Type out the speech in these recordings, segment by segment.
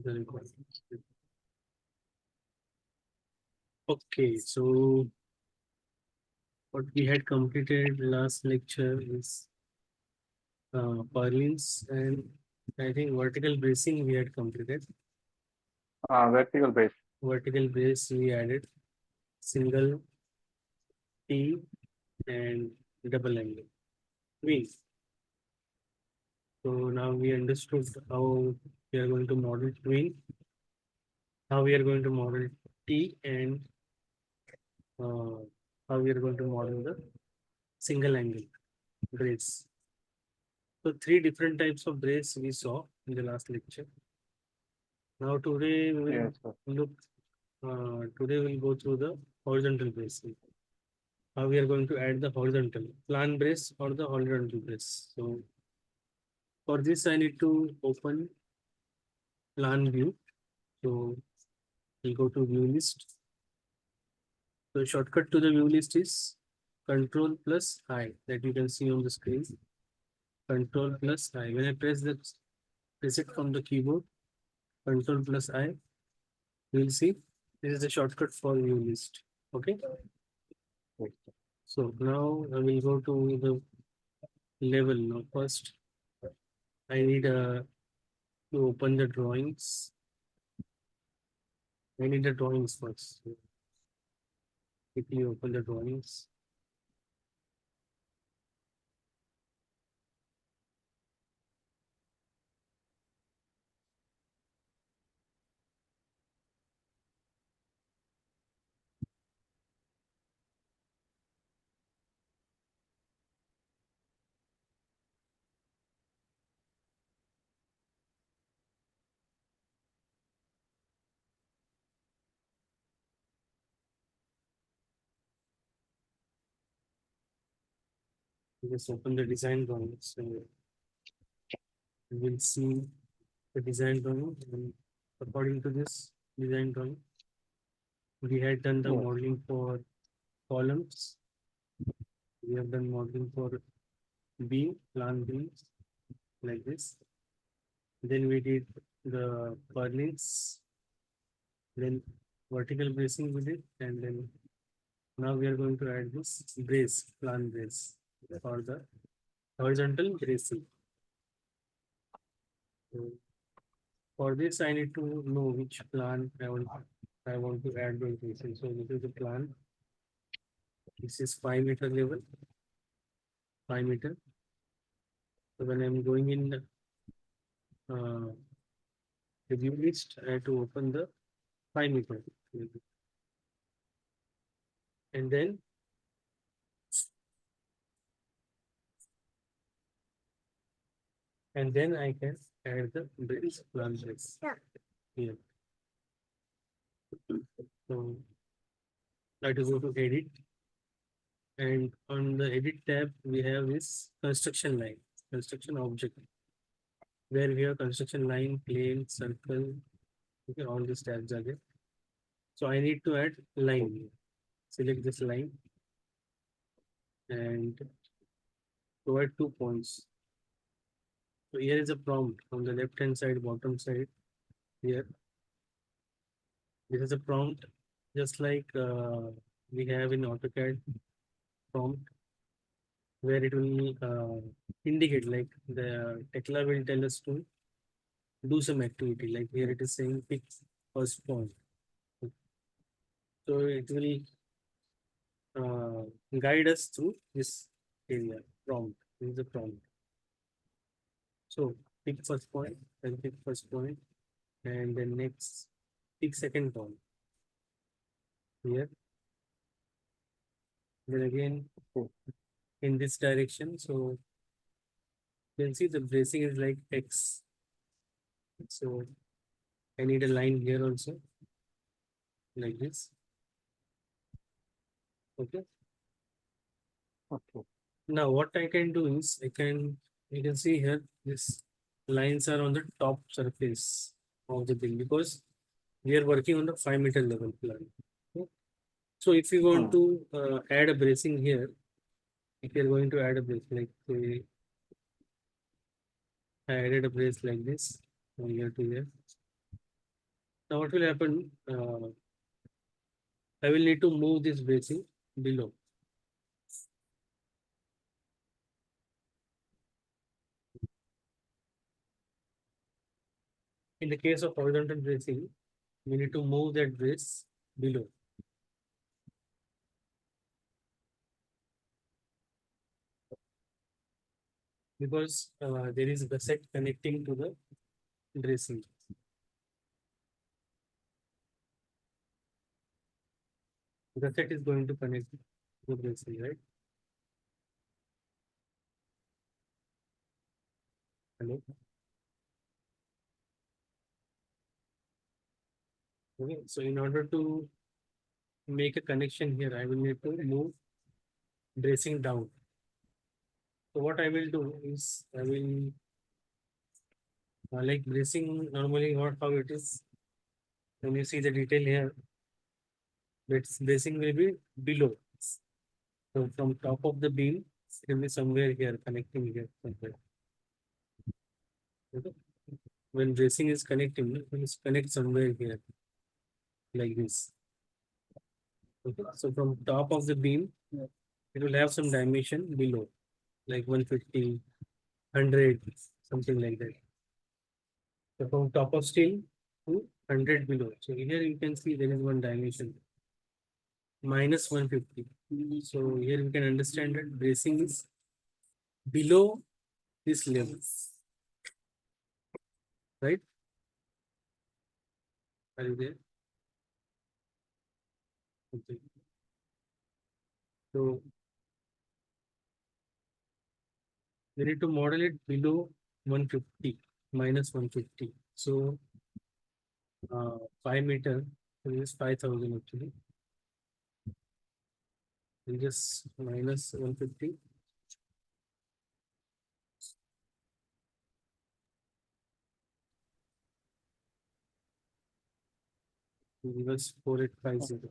the recording. Okay, so what we had completed last lecture is purlins, and I think vertical bracing we had completed. Vertical brace. Vertical brace we added single T and double angle twin. So now we understood how we are going to model twin, how we are going to model T, and uh, how we are going to model the single angle brace. So three different types of brace we saw in the last lecture. Now today we will Yes, sir. look. Today we'll go through the horizontal bracing. How we are going to add the horizontal plan brace or the horizontal brace. So for this I need to open plan view. So we'll go to view list. So shortcut to the view list is Control plus I that you can see on the screen. Control plus I. When I press it from the keyboard, Control plus I, you will see this is the shortcut for view list. Okay. So now I will go to the level. Now first I need to open the drawings. I need the drawings first. So quickly open the drawings. Just open the design drawings. So you will see the design drawing, and according to this design drawing, we had done the Yes. modeling for columns. We have done modeling for beam, plan beams like this. Then we did the purlins, then vertical bracing we did, and then now we are going to add this brace, plan brace for the horizontal bracing. So for this, I need to know which plan I want to add the bracing. So this is the plan. This is 5 meter level, 5 meter. So when I'm going in uh, the view list, I have to open the 5 meter, and then I can add the brace plan brace here. So I have to go to edit, and on the edit tab we have this construction line, construction object, where we have construction line, plane, circle. Okay, all these tabs are there. So I need to add line. Select this line and provide 2 points. So here is a prompt on the left hand side, bottom side. Here, this is a prompt, just like we have in AutoCAD prompt, where it will indicate, like the Tekla will tell us to do some activity. Like here it is saying pick first point. So it will guide us through this area prompt. This is the prompt. So pick first point, then pick first point, and then next pick second point here. Then again in this direction. So you can see the bracing is like X. So I need a line here also, like this. Okay. Okay. Now what I can do is you can see here this lines are on the top surface of the thing, because we are working on the 5 meter level plan. Okay. So if you want to add a bracing here, if you are going to add a brace, like say I added a brace like this from here to here. Now what will happen? I will need to move this bracing below. In the case of horizontal bracing, we need to move that brace below. Because there is a gusset connecting to the bracing. Gusset is going to connect to the bracing, right? Hello. Okay. So in order to make a connection here, I will need to move bracing down. So what I will do is I will like bracing normally what how it is. When you see the detail here, bracing will be below. So from top of the beam, it will be somewhere here connecting here somewhere. Okay. When bracing is connecting, it will connect somewhere here like this. Okay. So from top of the beam, it will have some dimension below, like 150, 100, something like that. So from top of steel to 100 below. So here you can see there is one dimension minus 150. So here you can understand that bracing is below this level, right? Are you there? Okay. So we need to model it below 150, minus 150. So 5 meter is 5,000 actually. We just minus 150. Give us 4850.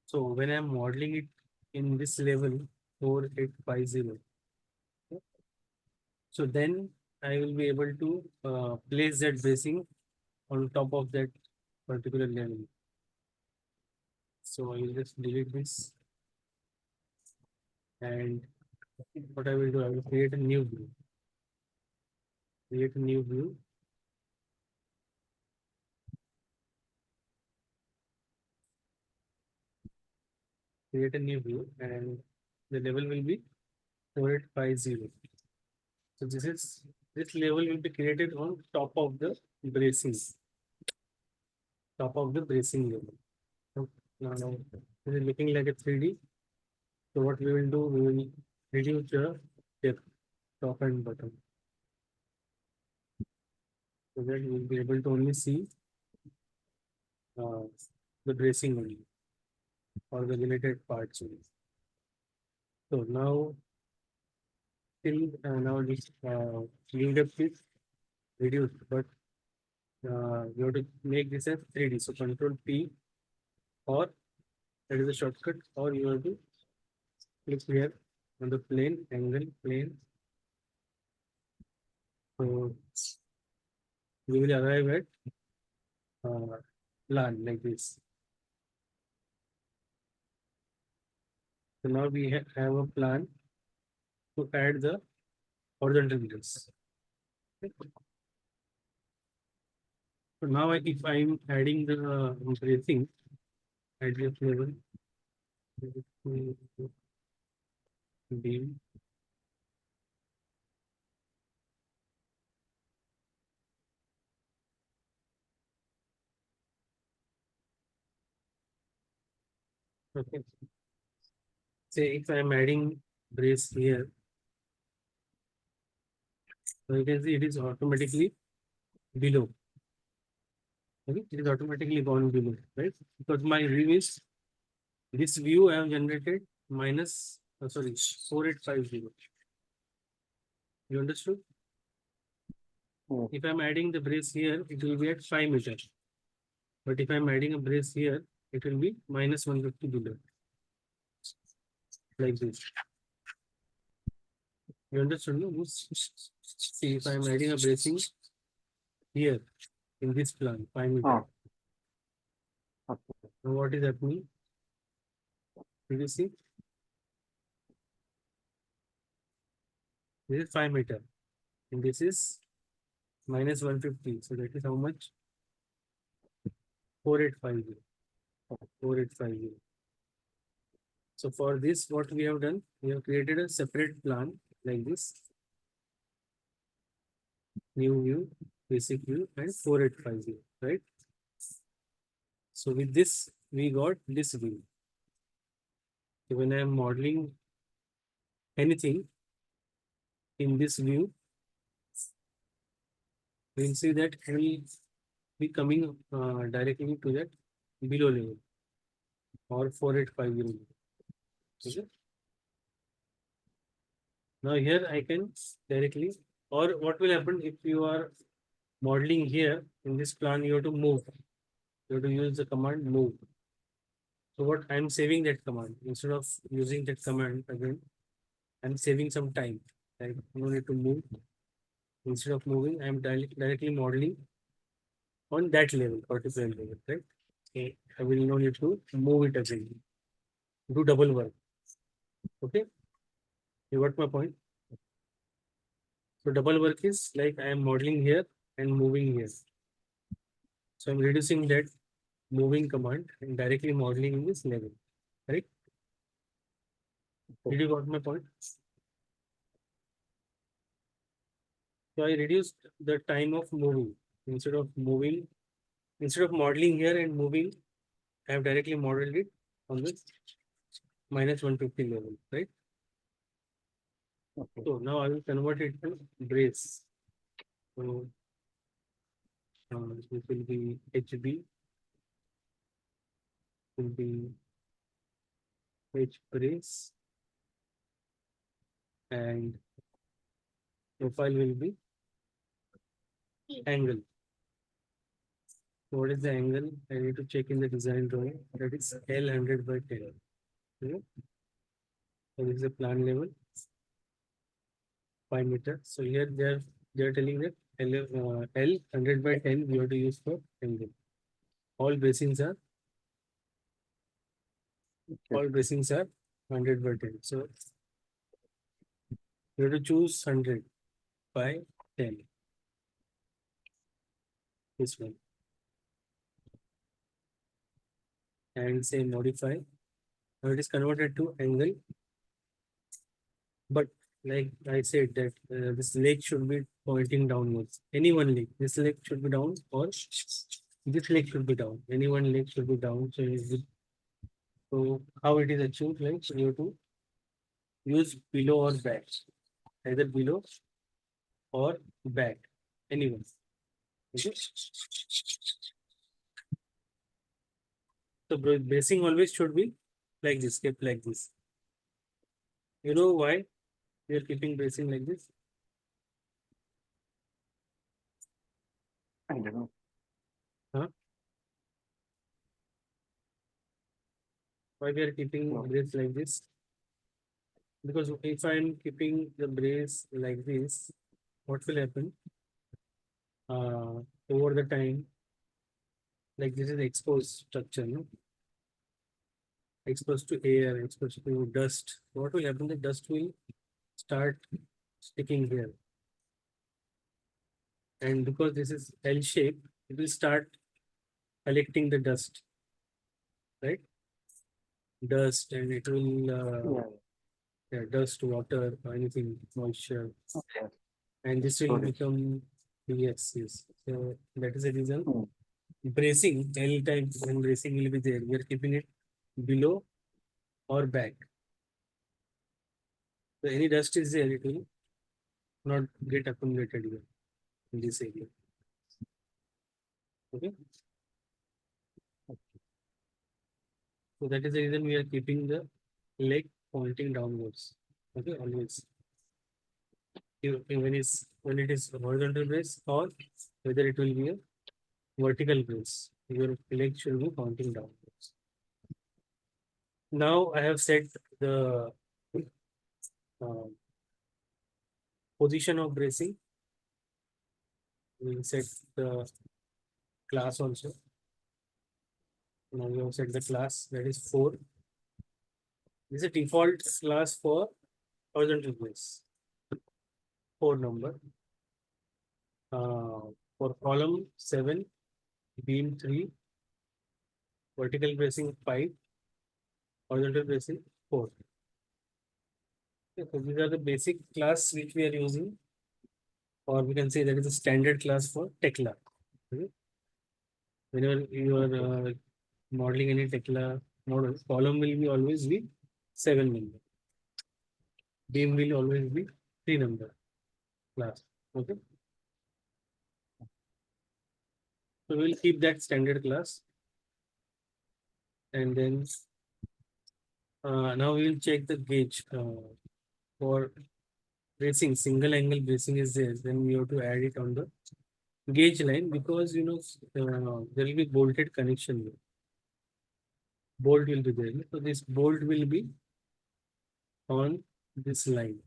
So when I'm modeling it in this level 4850, so then I will be able to place that bracing on top of that particular level. So I will just delete this, and what I will do, I will create a new view. Create a new view. Create a new view, and the level will be 4850. So this level will be created on top of the bracing, top of the bracing level. So now it is looking like a 3D. So what we will do, we will reduce the depth, top and bottom, so that you will be able to only see uh, the bracing only or the related parts only. So now till now this yield depth is reduced, but you have to make this as 3D. So Control P, or that is a shortcut, or you have to click here on the plane, angle, plane. So we will arrive at plan like this. So now we have a plan to add the horizontal brace. So now if I'm adding the bracing at this level, beam. Okay. Say if I'm adding brace here, so you can see it is automatically below. Okay, it is automatically gone below, right? Because my view is this view I have generated minus, sorry, 4850. You understood? Yes. If I'm adding the brace here, it will be at 5 meters. But if I'm adding a brace here, it will be minus 150 below. Like this. You understood? No? See, if I'm adding a bracing here, in this plan, 5 meter. Ah. Okay. Now what is happening? Did you see? This is 5 meter, and this is minus 150. So that is how much? 4850. 4850. So for this, what we have done, we have created a separate plan like this. New view, basic view, and 4850, right? So with this, we got this view. So when I am modeling anything in this view, we will see that it will be coming directly to that below level or 4850 level. Okay. Now here I can directly, or what will happen if you are modeling here in this plan, you have to move. You have to use the command move. So what I'm saving that command instead of using that command again, I'm saving some time. Like no need to move. Instead of moving, I'm directly modeling on that level, particular level, right? Okay. I will no need to move it again. Do double work. Okay. You got my point? So double work is like I am modeling here and moving here. So I'm reducing that moving command and directly modeling in this level. Right? Did you got my point? So I reduced the time of moving. Instead of moving, instead of modeling here and moving, I have directly modeled it on this minus 150 level, right? Okay. So now I will convert it to brace. So this will be HB, will be H brace, and profile will be angle. So what is the angle? I need to check in the design drawing. That is L 100 by 10. Okay. So this is the plan level, 5 meter. So here they are telling that L 100 by 10 we have to use for angle. All bracings are Okay. 100 by 10. So you have to choose 100 by 10. This one. And say modify. Now it is converted to angle. But like I said that this leg should be pointing downwards. Any one leg. This leg should be down or this leg should be down. Any one leg should be down. So how it is achieved? Like you have to use below or back. Either below or back. Anyone. Okay. So bracing always should be like this, kept like this. You know why we are keeping bracing like this? I don't know. Huh? Why we are keeping No. brace like this? Because if I'm keeping the brace like this, what will happen? Over the time, like this is exposed structure, no? Exposed to air, exposed to dust. What will happen? The dust will start sticking here. And because this is L shape, it will start collecting the dust, right? Dust, and it will Yeah. yeah, dust, water, or anything, moisture, Okay. and this will Storage. become yes, yes. So that is the reason. Hmm. Bracing, any time when bracing will be there, we are keeping it below or back. So any dust is there, it will not get accumulated here in this area. Okay. So that is the reason we are keeping the leg pointing downwards. Okay, always. When it is horizontal brace or whether it will be a vertical brace, your leg should be pointing downwards. Now I have set the uh, position of bracing. We will set the class also. Now we have set the class, that is 4. This is a default class for horizontal brace. 4 number. For column 7, beam 3, vertical bracing 5, horizontal bracing 4. Okay, so these are the basic class which we are using, or we can say that is a standard class for Tekla. Okay. Whenever you are modeling any Tekla model, column will be always be 7 number. Beam will always be 3 number class. Okay. So we'll keep that standard class. And then now we will check the gauge for bracing. Single angle bracing is there. Then we have to add it on the gauge line, because there will be bolted connection here. Bolt will be there. So this bolt will be on this line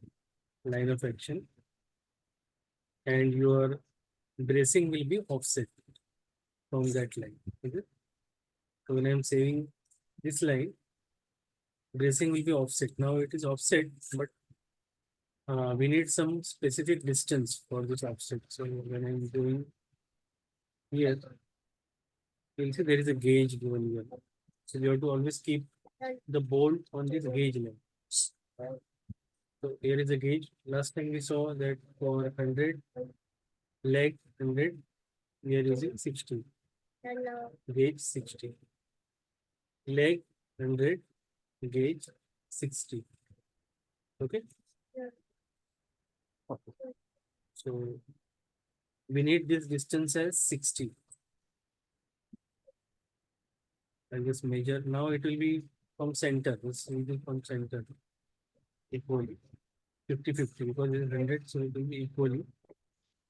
of action, and your bracing will be offset from that line. Okay. So when I'm saving this line, bracing will be offset. Now it is offset, but we need some specific distance for this offset. So when I'm doing here, you'll see there is a gauge given here. So you have to always keep the bolt on this gauge line. So here is a gauge. Last time we saw that for 100 leg 100, we are using 60. Gauge 60. Leg 100, gauge 60. Okay. So we need this distance as 60. I'll just measure. Now it will be from center. This will be from center equally. 50-50, because it is 100, so it will be equally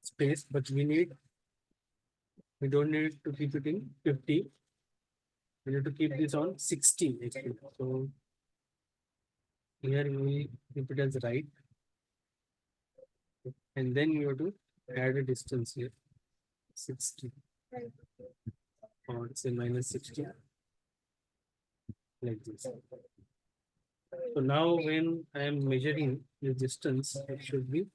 space, but we don't need to keep it in 50. We need to keep this on 60 actually. So here we will keep it as right, and then you have to add a distance here, 60, or say minus 60, like this. So now when I am measuring the distance, it should be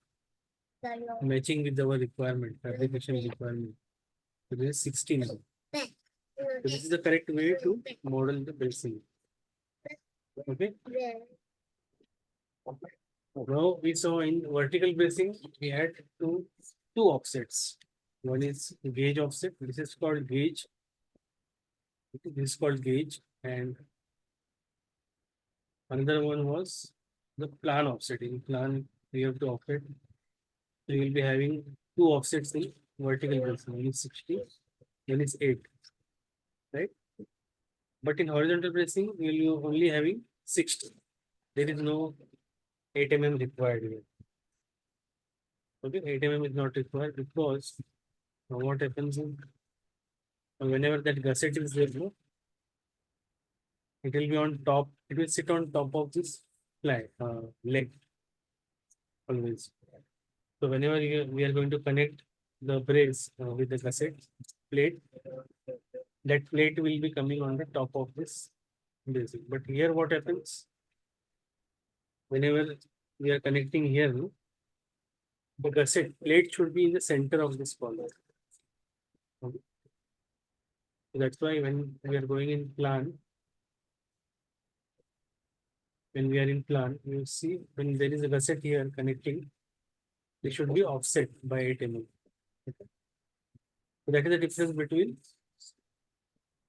matching with our requirement, fabrication requirement. So this is 60 now. So this is the correct way to model the bracing. Okay. Now we saw in vertical bracing, we had two offsets. One is gauge offset. This is called gauge. This is called gauge, and another one was the plan offset. In plan, we have to offset. So you will be having two offsets in vertical bracing. One is 60, one is 8. Right? But in horizontal bracing, you will be only having 60. There is no 8 mm required here. Okay, 8 mm is not required, because what happens is whenever that gusset is there, no, it will be on top, it will sit on top of this leg always. So whenever we are going to connect the brace with the gusset plate, that plate will be coming on the top of this bracing. But here what happens, whenever we are connecting here, no, the gusset plate should be in the center of this column. Okay. So that's why when we are going in plan, you see when there is a gusset here connecting, they should be offset by 8 mm. Okay. So that is the difference between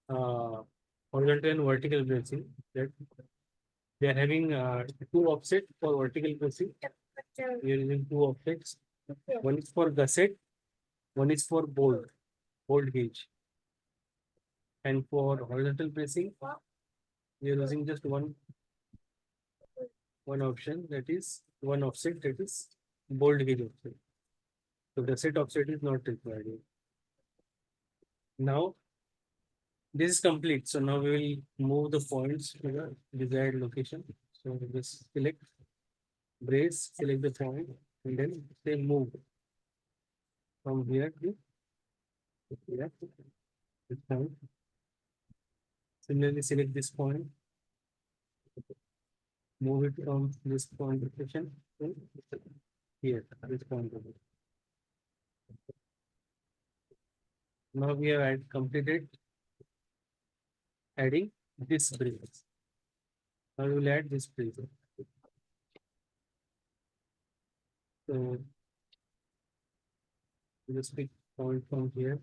horizontal and vertical bracing. That they are having two offset for vertical bracing. We are using two offsets. One is for gusset, one is for bolt gauge. And for horizontal bracing, we are using just one option, that is one offset, that is bolt gauge offset. So gusset offset is not required here. Now this is complete. So now we will move the points to the desired location. So just select brace, select the point, and then say move from here to here. point. Similarly, select this point, move it from this point location to here, this point. Now we have completed adding this brace. Now we will add this brace. So just pick point from here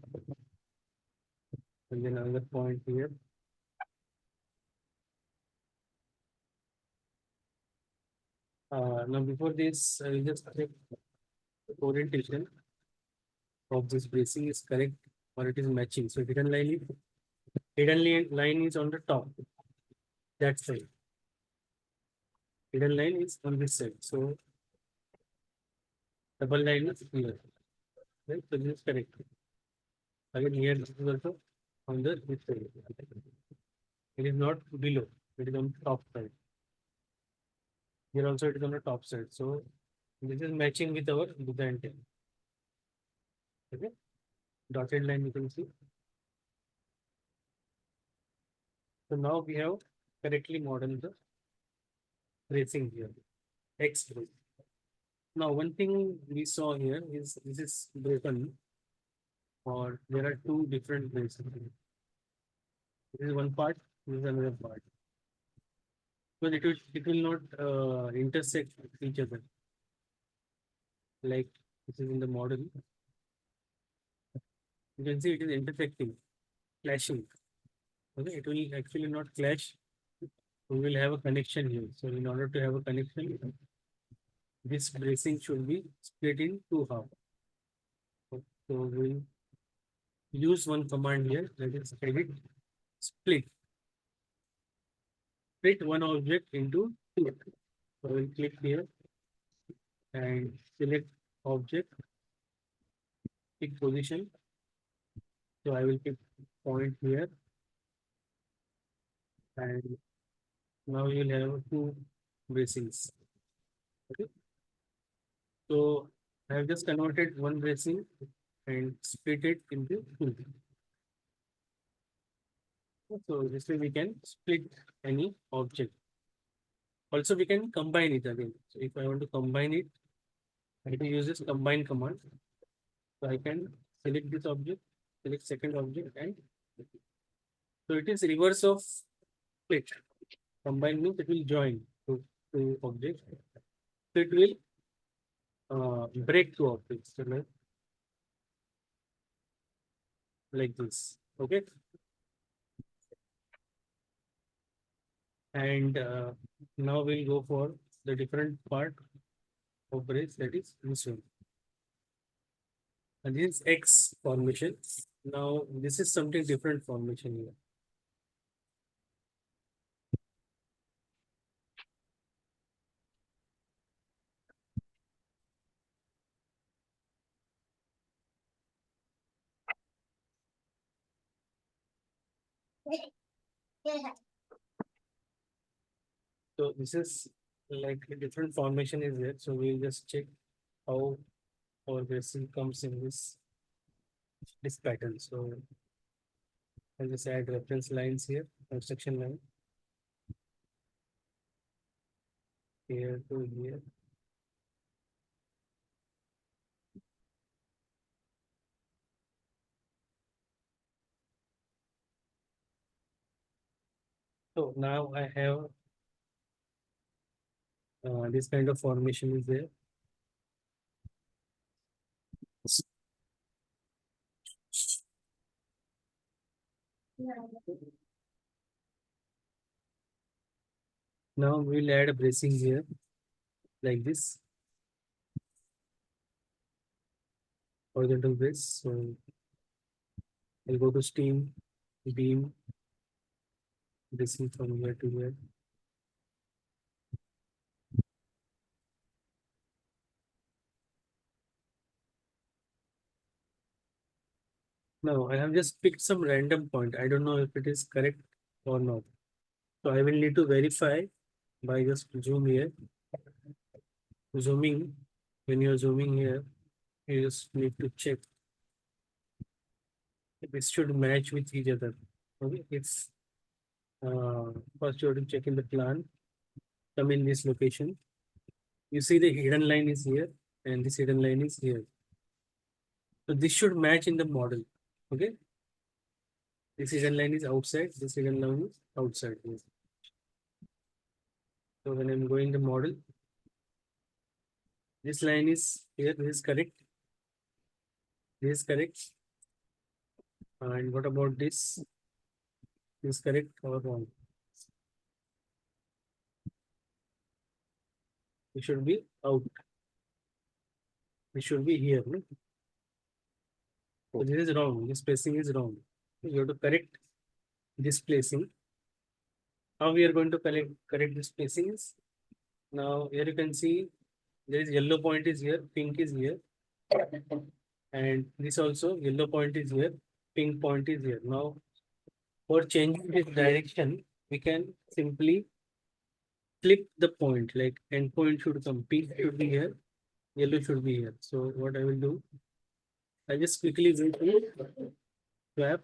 and then another point here. Now before this, I will just check the orientation of this bracing is correct or it is matching. So hidden line is on the top. That side. Hidden line is on this side. So double line is here. Right? So this is correct. Again here this is also on the this side. It is not below. It is on the top side. Here also it is on the top side. So this is matching with our design tab. Okay. Dotted line you can see. So now we have correctly modeled the bracing here. X brace. Now one thing we saw here is this is broken or there are two different braces. This is one part, this is another part. But it will not intersect each other. Like this is in the model. You can see it is intersecting, clashing. Okay, it will actually not clash. We will have a connection here. So in order to have a connection, this bracing should be split in two halves. So we'll use one command here, that is edit split. Split one object into two. So we'll click here and select object, pick position. So I will pick point here and now you'll have two bracings. Okay. So I have just converted one bracing and split it into two. So this way we can split any object. Also we can combine it again. So if I want to combine it, I can use this combine command. So I can select this object, select second object, and so it is reverse of split. Combine means it will join two objects. So it will break two objects. So like this. Okay. And now we'll go for the different part of brace, that is this one. And this is X formation. Now this is something different formation here. So this is like a different formation is there. So we'll just check how our bracing comes in this pattern. So I'll just add reference lines here, construction line here to here. So now I have this kind of formation is there. Now we'll add a bracing here like this horizontal brace. So I'll go to steam, beam, bracing from here to here. Now I have just picked some random point. I don't know if it is correct or not. So I will need to verify by just zoom here. Zooming, when you're zooming here, you just need to check this should match with each other. Okay, it's first you have to check in the plan, come in this location. You see the hidden line is here and this hidden line is here. So this should match in the model. Okay, this hidden line is outside, this hidden line is outside. Yes. So when I'm going the model, this line is here, this is correct. This is correct. And what about this? Is correct or wrong? It should be out. It should be here. No? So this is wrong. This placing is wrong. You have to correct this placing. How we are going to correct this placing is now here you can see there is yellow point is here, pink is here, and this also yellow point is here, pink point is here. Now for changing this direction, we can simply flip the point, like end point should come, pink should be here, yellow should be here. So what I will do, I just quickly go to swap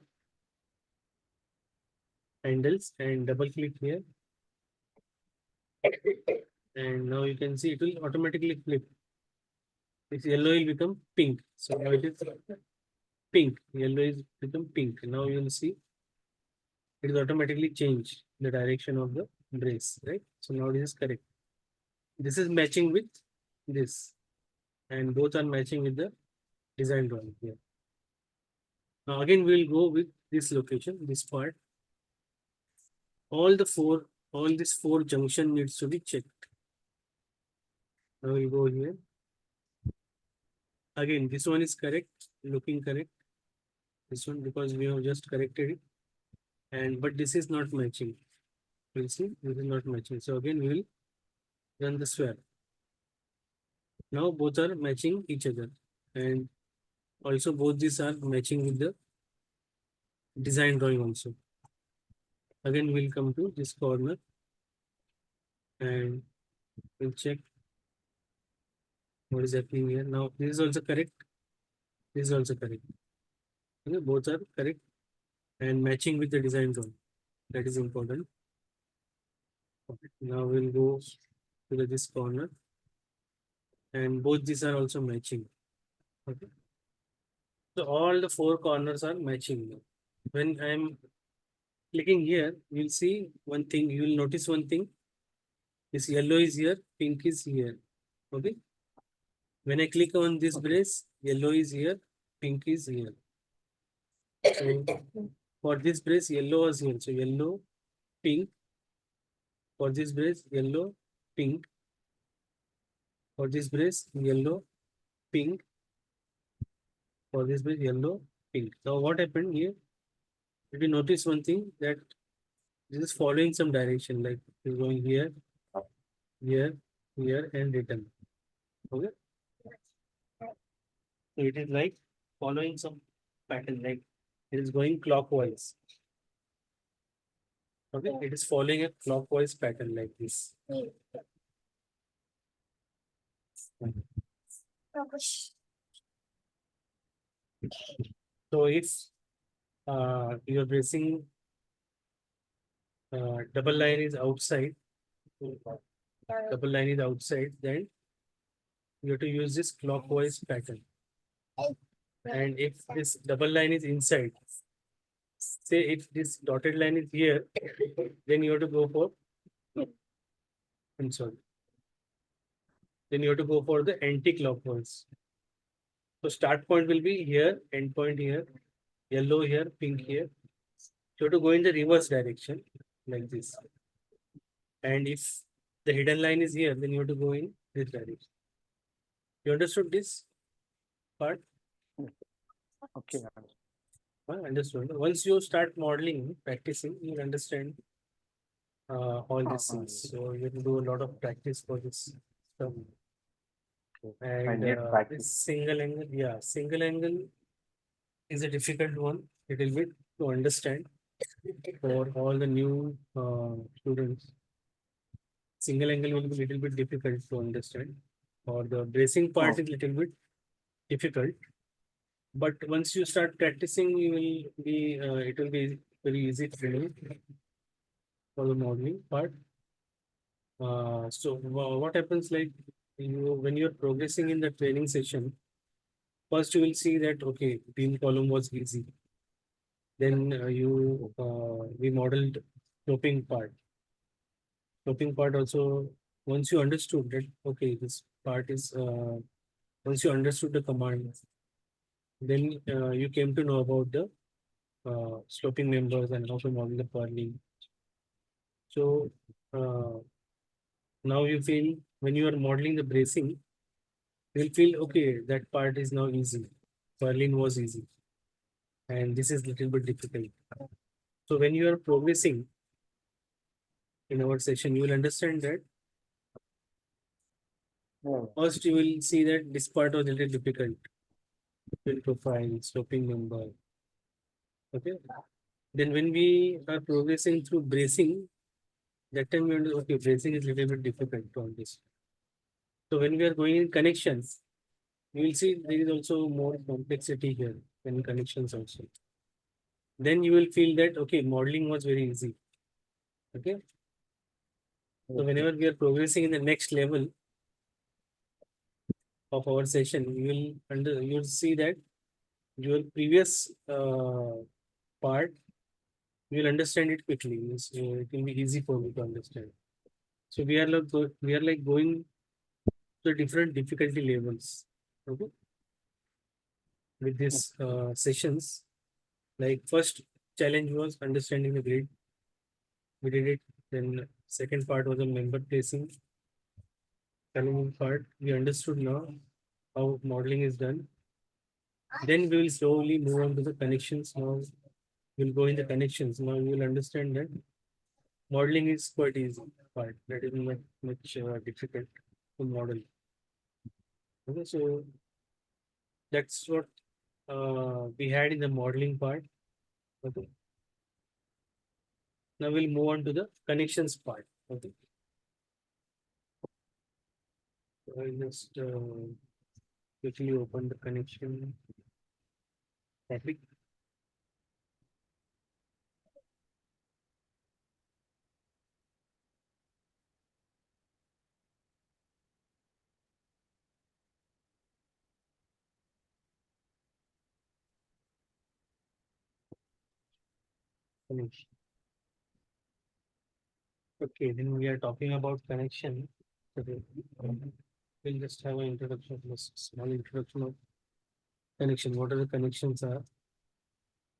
handles and double click here. And now you can see it will automatically flip. This yellow will become pink. So now it is pink. Yellow is become pink. Now you will see it is automatically changed the direction of the brace, right? So now this is correct. This is matching with this, and both are matching with the design drawing here. Now again we will go with this location, this part. All these four junction needs to be checked. Now we go here. Again, this one is correct, looking correct. This one because we have just corrected it, and but this is not matching. We'll see this is not matching. So again we will run the swap. Now both are matching each other, and also both these are matching with the design drawing also. Again we'll come to this corner and we'll check what is happening here. Now this is also correct. This is also correct. Okay, both are correct and matching with the design drawing. That is important. Okay. Now we'll go to this corner, and both these are also matching. Okay. So all the four corners are matching now. When I'm clicking here, you'll see one thing. You will notice one thing. This yellow is here, pink is here. Okay. When I click on this brace, yellow is here, pink is here. So for this brace, yellow was here. So yellow, pink. For this brace, yellow, pink. For this brace, yellow, pink. For this brace, yellow, pink. Now what happened here? If you notice one thing that this is following some direction, like it's going here, here, here, and return. Okay. So it is like following some pattern, like it is going clockwise. Okay, it is following a clockwise pattern like this. So if you are bracing double line is outside, then you have to use this clockwise pattern. And if this double line is inside, say if this dotted line is here, then you have to go for, I'm sorry, then you have to go for the anti-clockwise. So start point will be here, end point here, yellow here, pink here. You have to go in the reverse direction like this. And if the hidden line is here, then you have to go in this direction. You understood this part? Okay. Understood. Once you start modeling, practicing, you'll understand all these things. So you have to do a lot of practice for this stuff. And need this practice. single angle, yeah, single angle is a difficult one, little bit to understand for all the new students. Single angle will be a little bit difficult to understand, or the bracing part is little bit difficult. But once you start practicing, you will be it will be very easy for you for the modeling part. What happens like you when you're progressing in the training session, first you will see that okay, beam column was easy. Then we modeled sloping part. Sloping part also, once you understood that okay, this part is once you understood the command, then you came to know about the sloping members and how to model the purling. So uh, now you feel when you are modeling the bracing, you'll feel okay, that part is now easy. Purling was easy, and this is little bit difficult. So when you are progressing in our session, you will understand that Yeah. first you will see that this part was a little difficult. Fill profile, sloping member. Okay. Then when we are progressing through bracing, that time we understand, okay, bracing is little bit difficult to understand. So when we are going in connections, you will see there is also more complexity here in connections also. Then you will feel that okay, modeling was very easy. Okay. So Okay. whenever we are progressing in the next level of our session, you will see that your previous part, you will understand it quickly. It will be easy for you to understand. So we are like going to different difficulty levels. Okay. With these sessions, like first challenge was understanding the grid. We did it. Then second part was a member placing. Challenging part, we understood now how modeling is done. Then we will slowly move on to the connections. Now we'll go in the connections. Now you will understand that modeling is quite easy part. That is much difficult to model. Okay, so that's what we had in the modeling part. Okay. Now we'll move on to the connections part. Okay. So I'll just quickly open the connection topic. Connection. Okay, then we are talking about connection. Okay. We'll just have an introduction, just small introduction of connection. What are the connections are?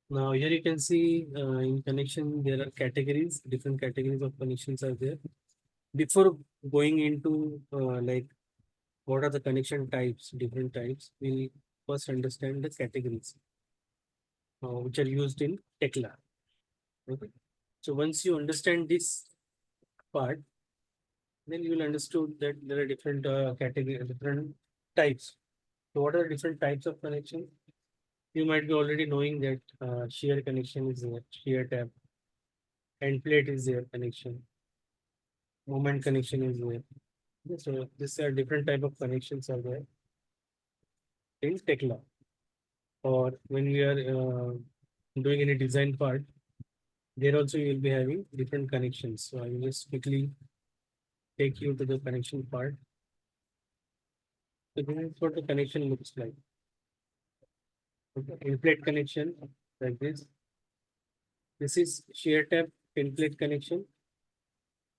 Now here you can see in connection there are categories, different categories of connections are there. Before going into like what are the connection types, different types, we'll first understand the categories which are used in TECLA. Okay. So once you understand this part, then you will understood that there are different category, different types. So what are the different types of connection? You might be already knowing that shear connection is there, shear tab, end plate is there, connection, moment connection is there. Okay, so these are different type of connections are there in TECLA. Or when we are doing any design part, there also you will be having different connections. So I will just quickly take you to the connection part. So this is what the connection looks like. Okay. In-plate connection like this. This is shear tab in-plate connection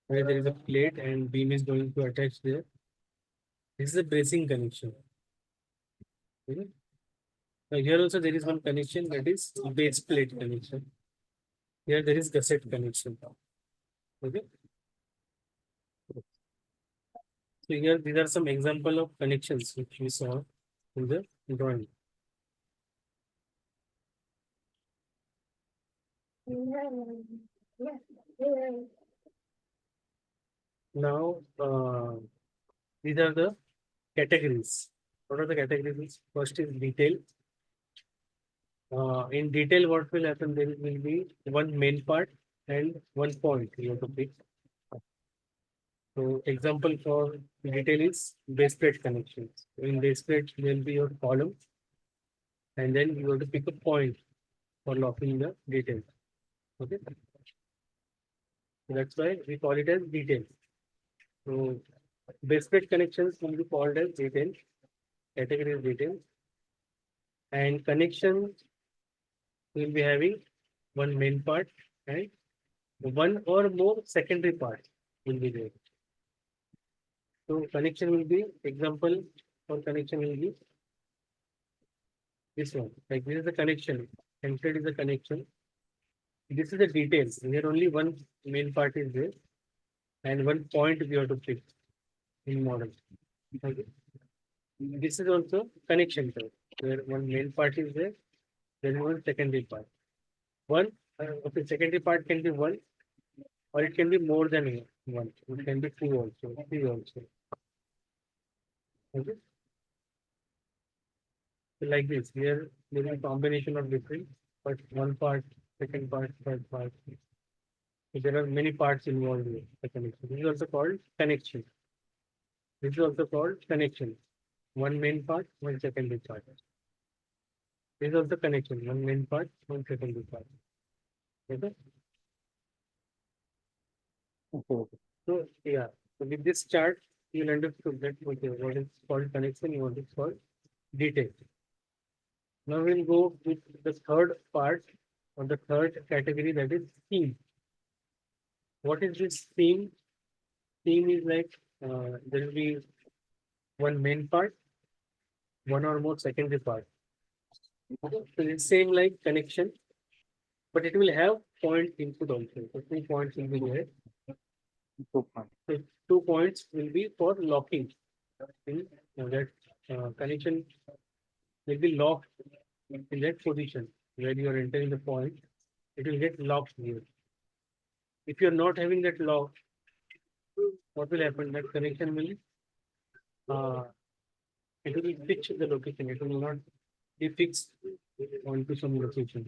where there is a plate and beam is going to attach there. This is a bracing connection. Okay. Now here also there is one connection that is base plate connection. Here there is gusset connection. Okay. So here these are some example of connections which we saw in the drawing. Now these are the categories. What are the categories? First is detail. In detail, what will happen? There will be one main part and one point you have to pick. So example for detail is base plate connections. In base plate, there will be your column. and then you have to pick a point for locking the details. Okay, so that's why we call it as details. So disparate connections will be called as details, category is details, and connection will be having one main part and one or more secondary parts will be there. So connection will be example for connection will be this one. Like this is the connection. Template is the connection. This is the details. Here only one main part is there and one point we have to pick in model. Okay. This is also connection type, where one main part is there, then one secondary part. One okay, secondary part can be one, or it can be more than one. It can be two also, three also. Okay. So like this, here there is a combination of different, but one part, second part, third part. So there are many parts involved in the connection. This is also called connection. This is also called connection. One main part, one secondary part. This is also connection. One main part, one secondary part. Okay. Okay. So yeah. So with this chart, you'll understand that okay, what is called connection, what is called detail. Now we'll go with the third part or the third category, that is theme. What is this theme? Theme is like there will be one main part, one or more secondary part. Okay. So it's same like connection, but it will have point input also. So 2 points will be there. 2 points. So 2 points will be for locking. In that connection will be locked in that position where you are entering the point. It will get locked here. If you are not having that lock, what will happen? That connection will it will fix the location. It will not be fixed onto some location.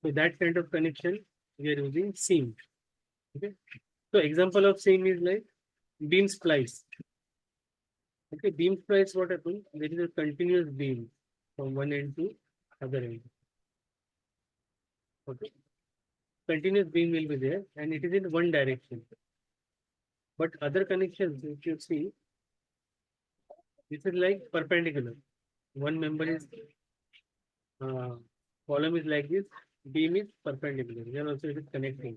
So that kind of connection we are using seam. Okay. So example of seam is like beam splice. Okay, beam splice, what happens? There is a continuous beam from one end to other end. Okay. Continuous beam will be there and it is in one direction. But other connections, if you see, this is like perpendicular. One member is column is like this, beam is perpendicular. Here also it is connecting,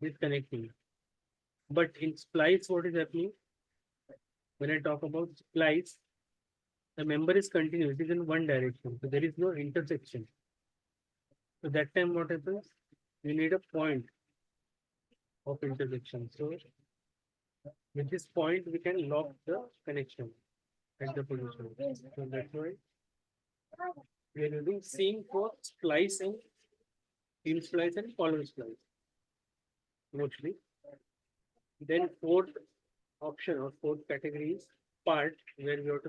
disconnecting. But in splice, what is happening? When I talk about splice, the member is continuous, it is in one direction. So there is no intersection. So that time what happens? You need a point of intersection. So with this point, we can lock the connection at the position. So that's why we are using seam for splice and beam splice and column splice mostly. Then fourth option or fourth category is part where we have to